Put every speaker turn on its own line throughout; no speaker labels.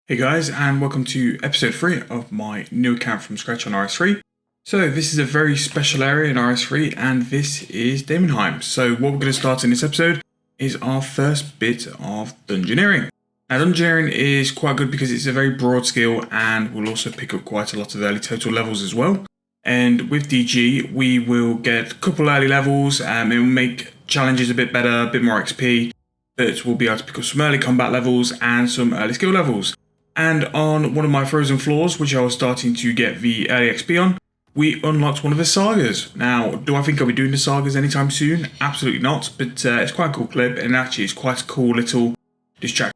Hey guys, and welcome to episode 3 of my new account from scratch on RS3. So this is a very special area in RS3, and this is Daemonheim. So what we're going to start in this episode is our first bit of dungeoneering. Now dungeoneering is quite good because it's a very broad skill and will also pick up quite a lot of early total levels as well. And with DG we will get a couple early levels, it will make challenges a bit better, a bit more XP, but we'll be able to pick up some early combat levels and some early skill levels. And on one of my frozen floors, which I was starting to get the early XP on, we unlocked one of the sagas. Now, do I think I'll be doing the sagas anytime soon? Absolutely not, but it's quite a cool clip, and actually it's quite a cool little distraction.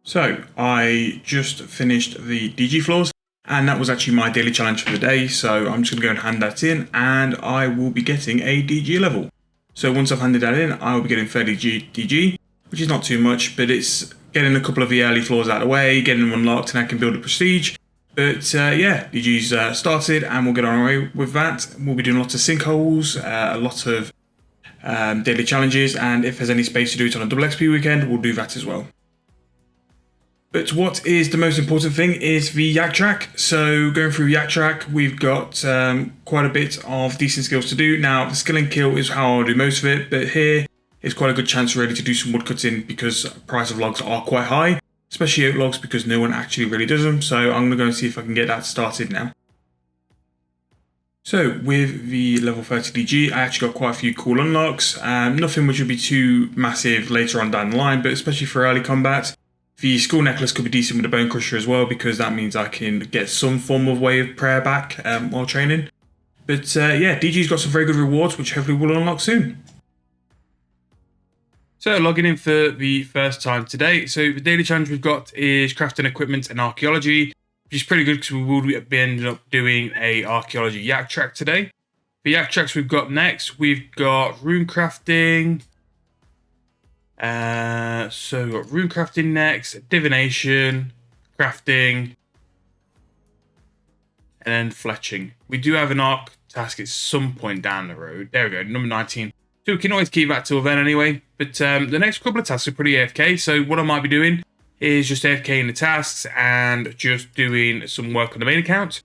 So, I just finished the DG floors, and that was actually my daily challenge for the day, so I'm just going to go and hand that in, and I will be getting a DG level. So once I've handed that in, I will be getting 30 DG, which is not too much, but it's getting a couple of the early floors out of the way, getting them unlocked, and I can build a prestige. But yeah, DG's started, and we'll get on our way with that. We'll be doing lots of sinkholes, a lot of daily challenges, and if there's any space to do it on a double XP weekend, we'll do that as well. But what is the most important thing is the yak track. So going through yak track, we've got quite a bit of decent skills to do. Now, the skill and kill is how I'll do most of it, but here it's quite a good chance really to do some woodcutting because the price of logs are quite high, especially oak logs because no one actually really does them. So I'm going to go and see if I can get that started now. So with the level 30 DG, I actually got quite a few cool unlocks. Nothing which would be too massive later on down the line, but especially for early combat. The skull necklace could be decent with the bone crusher as well because that means I can get some form of way of prayer back while training. But yeah, DG's got some very good rewards which hopefully we'll unlock soon. So logging in for the first time today. So the daily challenge we've got is crafting equipment and archaeology, which is pretty good because we will be ending up doing a archaeology yak track today. The yak tracks we've got next, we've got rune crafting. So we've got rune crafting next, divination, crafting, and then fletching. We do have an arc task at some point down the road. There we go, number 19. So we can always keep that till then anyway. But the next couple of tasks are pretty AFK. So what I might be doing is just AFKing the tasks and just doing some work on the main account.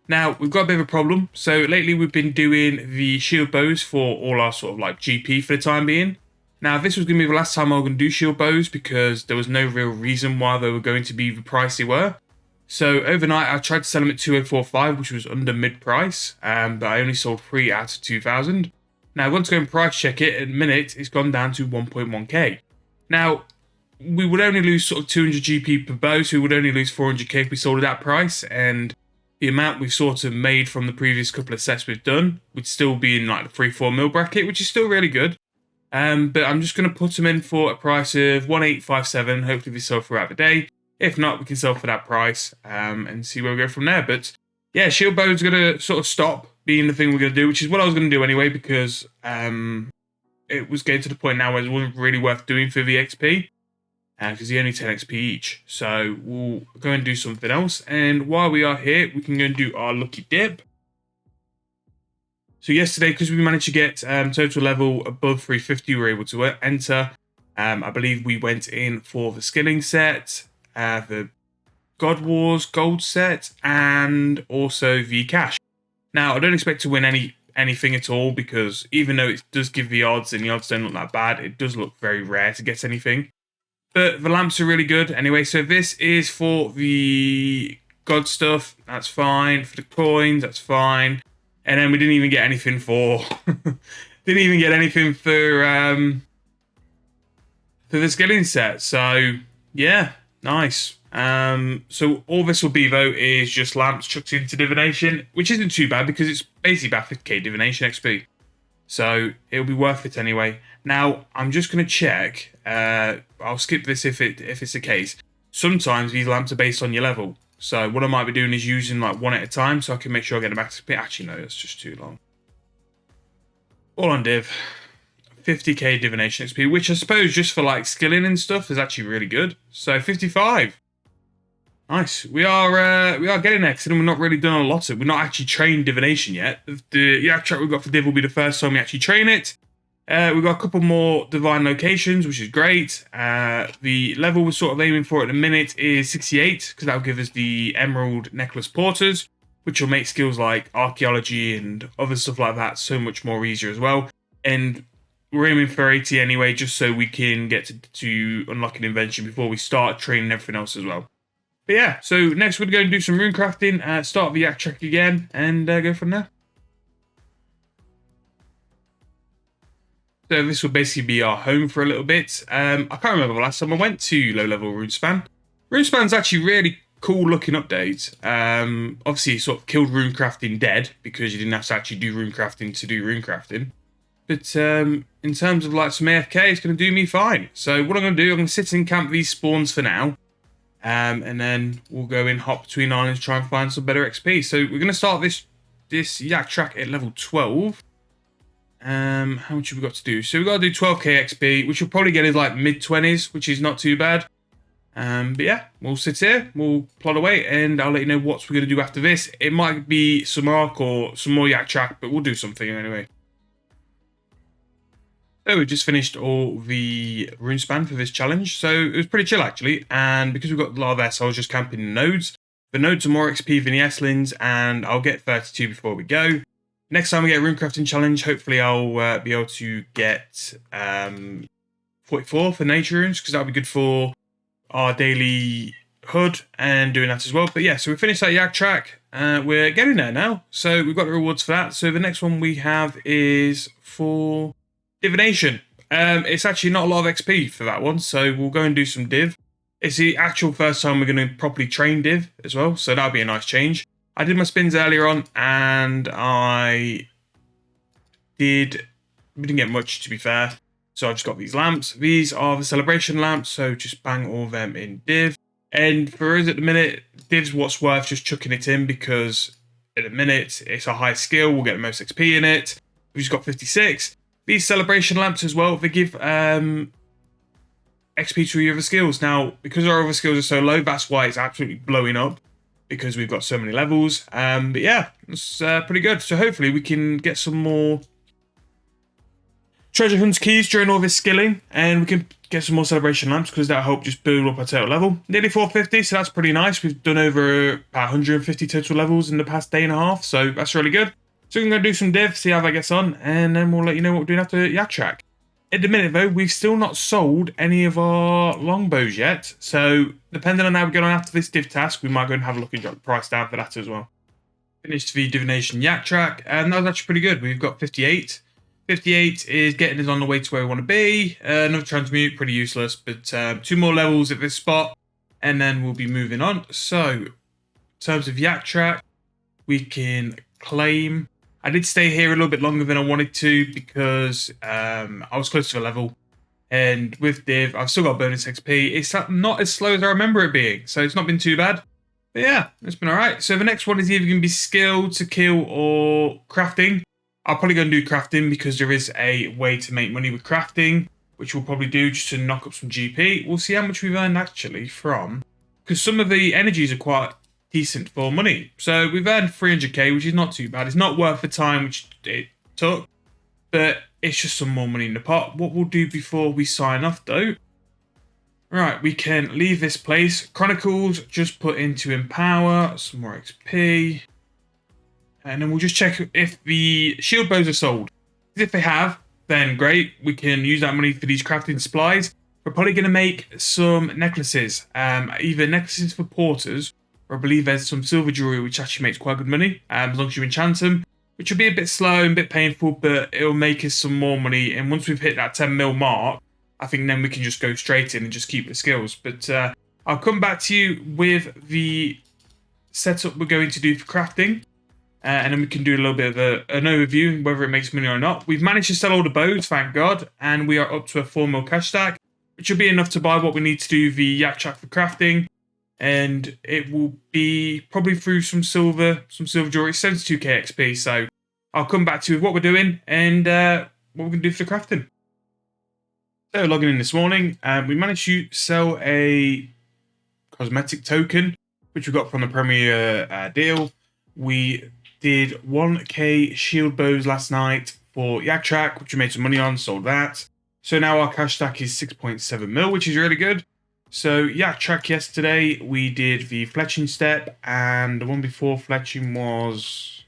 Now, we've got a bit of a problem. So lately we've been doing the shield bows for all our sort of like GP for the time being. Now, this was going to be the last time I was going to do shield bows because there was no real reason why they were going to be the price they were. So overnight I tried to sell them at 2045, which was under mid-price. But I only sold 3 out of 2,000. Now, I want to go and price check it. At the minute, it's gone down to 1.1k. Now, we would only lose sort of 200 GP per bow, so we would only lose 400k if we sold at that price. And the amount we've sort of made from the previous couple of sets we've done would still be in like the 3-4 mil bracket, which is still really good. But I'm just going to put them in for a price of 1857. Hopefully, we sell throughout the day. If not, we can sell for that price and see where we go from there. But yeah, shield bows are going to sort of stop being the thing we're going to do, which is what I was going to do anyway, because it was getting to the point now where it wasn't really worth doing for the XP, because they're only 10 XP each. So we'll go and do something else. And while we are here, we can go and do our lucky dip. So yesterday, because we managed to get total level above 350, we were able to enter. I believe we went in for the skilling set, the God Wars gold set, and also the cash. Now, I don't expect to win anything at all because even though it does give the odds and the odds don't look that bad, it does look very rare to get anything. But the lamps are really good anyway. So this is for the God stuff. That's fine. For the coins, that's fine. And then we didn't even get anything for didn't even get anything for the skilling set. So yeah, nice. So all this will be though is just lamps chucked into divination, which isn't too bad because it's basically about 50k divination XP. So it'll be worth it anyway. Now I'm just gonna check. I'll skip this if it's the case. Sometimes these lamps are based on your level. So what I might be doing is using like one at a time so I can make sure I get them back to speed. Actually no, that's just too long. All on div. 50k divination XP, which I suppose just for like skilling and stuff is actually really good. So 55. Nice. We are getting there, and we're not really done a lot of it. We're not actually trained divination yet. The yak track we've got for div will be the first time we actually train it. We've got a couple more divine locations, which is great. The level we're sort of aiming for at the minute is 68, because that'll give us the Emerald Necklace Porters, which will make skills like archaeology and other stuff like that so much more easier as well. And we're aiming for 80 anyway, just so we can get to unlock an invention before we start training everything else as well. But yeah, so next we're going to do some rune crafting, start the yak track again, and go from there. So this will basically be our home for a little bit. I can't remember the last time I went to low-level Runespan. Runespan's actually really cool looking update. Obviously, it sort of killed rune crafting dead because you didn't have to actually do rune crafting to do rune crafting. But in terms of like some AFK, it's going to do me fine. So what I'm going to do, I'm going to sit and camp these spawns for now. And then we'll go in, hop between islands, try and find some better XP. So we're going to start this yak track at level 12. How much have we got to do? So we've got to do 12k XP, which we'll probably get is like mid-20s, which is not too bad. But yeah, we'll sit here, we'll plod away, and I'll let you know what we're going to do after this. It might be some arc or some more yak track, but we'll do something anyway. So we just finished all the Runespan for this challenge, so it was pretty chill actually, and because we've got a lot of S, I was just camping the nodes. The nodes are more XP than the S-lins, and I'll get 32 before we go. Next time we get a rune crafting challenge, hopefully I'll be able to get 44 for nature runes, because that'll be good for our daily HUD and doing that as well. But yeah, so we finished that yak track. We're getting there now, so we've got the rewards for that. So the next one we have is for Divination. It's actually not a lot of XP for that one, so we'll go and do some div. It's the actual first time we're going to properly train div as well, so that'll be a nice change. I did my spins earlier on, and we didn't get much, to be fair. So I've just got these lamps. These are the celebration lamps, so just bang all of them in div. And for us at the minute, div's what's worth just chucking it in, because at the minute it's a high skill, we'll get the most XP in it. We've just got 56. These celebration lamps as well, they give XP to your other skills. Now, because our other skills are so low, that's why it's absolutely blowing up, because we've got so many levels. But yeah, it's pretty good. So hopefully we can get some more treasure hunts keys during all this skilling, and we can get some more celebration lamps, because that'll help just build up our total level. Nearly 450, so that's pretty nice. We've done over about 150 total levels in the past day and a half, so that's really good. So we're going to do some div, see how that gets on, and then we'll let you know what we're doing after yak track. At the minute though, we've still not sold any of our longbows yet, so depending on how we get on after this div task, we might go and have a look and drop the price down for that as well. Finished the Divination yak track, and that was actually pretty good. We've got 58. 58 is getting us on the way to where we want to be. Another transmute, pretty useless, but 2 more levels at this spot, and then we'll be moving on. So, in terms of yak track, we can claim. I did stay here a little bit longer than I wanted to, because I was close to a level. And with div, I've still got bonus XP. It's not as slow as I remember it being, so it's not been too bad. But yeah, it's been alright. So the next one is either going to be skill to kill or crafting. I'll probably go and do crafting, because there is a way to make money with crafting, which we'll probably do just to knock up some GP. We'll see how much we've earned actually from, because some of the energies are quite decent for money. So we've earned 300k, which is not too bad. It's not worth the time which it took, but it's just some more money in the pot. What we'll do before we sign off though, right, we can leave this place. Chronicles, just put into Empower, some more XP. And then we'll just check if the shield bows are sold. If they have, then great. We can use that money for these crafting supplies. We're probably going to make some necklaces. Either necklaces for porters, or I believe there's some silver jewelry which actually makes quite good money, as long as you enchant them, which will be a bit slow and a bit painful, but it'll make us some more money. And once we've hit that 10 mil mark, I think then we can just go straight in and just keep the skills. But I'll come back to you with the setup we're going to do for crafting. And then we can do a little bit of an overview, whether it makes money or not. We've managed to sell all the bows, thank God. And we are up to a 4 mil cash stack, which will be enough to buy what we need to do the yak track for crafting. And it will be probably through some silver jewelry, 72k XP. So I'll come back to you with what we're doing and what we're going to do for the crafting. So logging in this morning, we managed to sell a cosmetic token, which we got from the Premier deal. We did 1k shield bows last night for Yak Track, which we made some money on, sold that. So now our cash stack is 6.7 mil, which is really good. So Yak Track yesterday, we did the fletching step, and the one before fletching was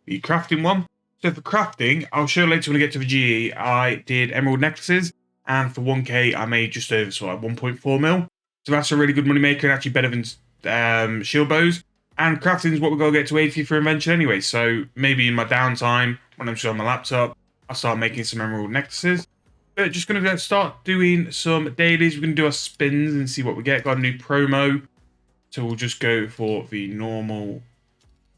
the crafting one. So for crafting, I'll show later when I get to the GE, I did emerald necklaces, and for 1k, I made just over 1.4 mil. So that's a really good money maker, and actually better than shield bows. And crafting is what we're going to get to 80 for invention anyway. So maybe in my downtime, when I'm just on my laptop, I'll start making some emerald necklaces. But just going to start doing some dailies. We're going to do our spins and see what we get. Got a new promo. So we'll just go for the normal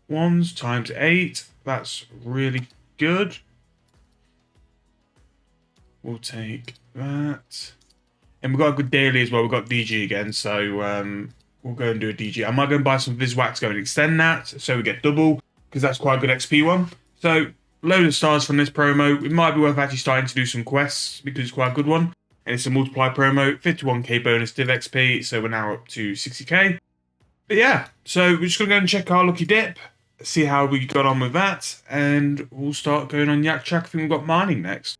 ones times 8. That's really good. We'll take that. And we've got a good daily as well. We've got DG again. So we'll go and do a DG. I might go and buy some Viswax, go and extend that. So we get double, because that's quite a good XP one. So load of stars from this promo. It might be worth actually starting to do some quests, because it's quite a good one. And it's a multiply promo. 51k bonus div XP. So we're now up to 60k. But yeah, so we're just going to go and check our lucky dip. See how we got on with that. And we'll start going on Yak Track. I think we've got mining next.